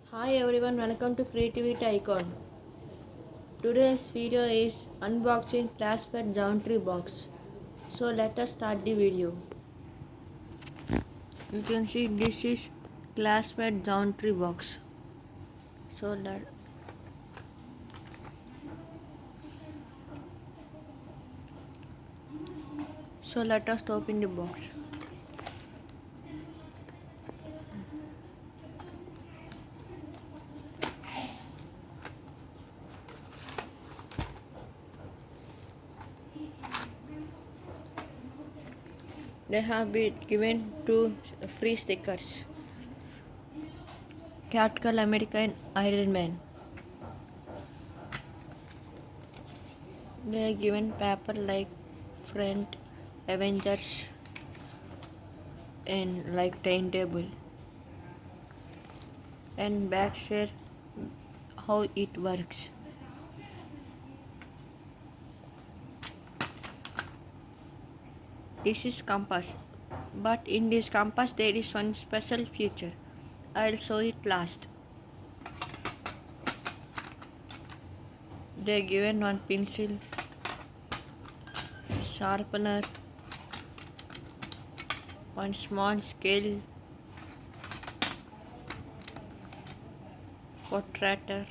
Hi everyone, welcome to Creativity Icon. Today's video is unboxing classmate geometry box. So let us start the video. You can see this is classmate geometry box. So let us open the box. They have been given two free stickers. Captain America and Iron Man. They are given paper like front Avengers and like timetable. And back share how it works. This is compass, but in this compass there is one special feature. I'll show it last. They given one pencil, sharpener, one small scale, protractor,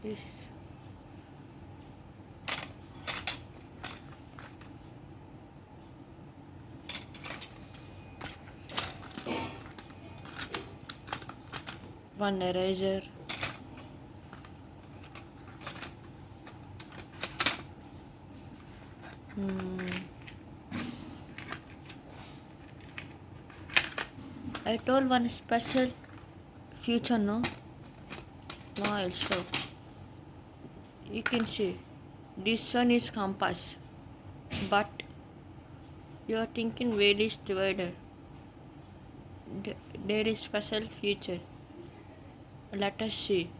this one eraser, I told one special feature, no? Now I'll show. You can see this one is compass, but you are thinking where is divider. There is special feature. Let us see.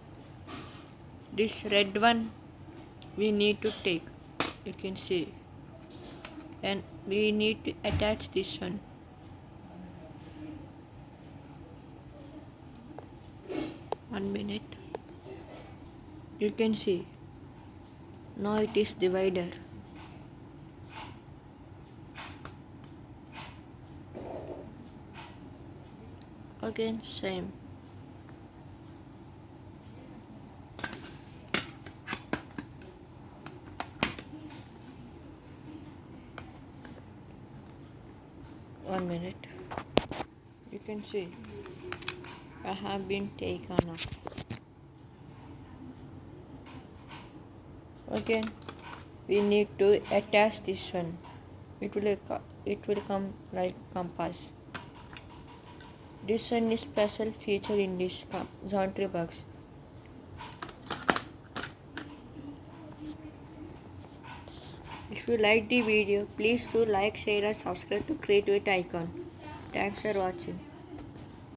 This red one we need to take. You can see, and we need to attach this one. One minute. You can see. Now it is divider. Again same. One minute. You can see I have been taken off. Again we need to attach this one. It will come like compass. This one is special feature in this geometry box. If you like the video, please do like, share and subscribe to Creativity Icon. Thanks for watching.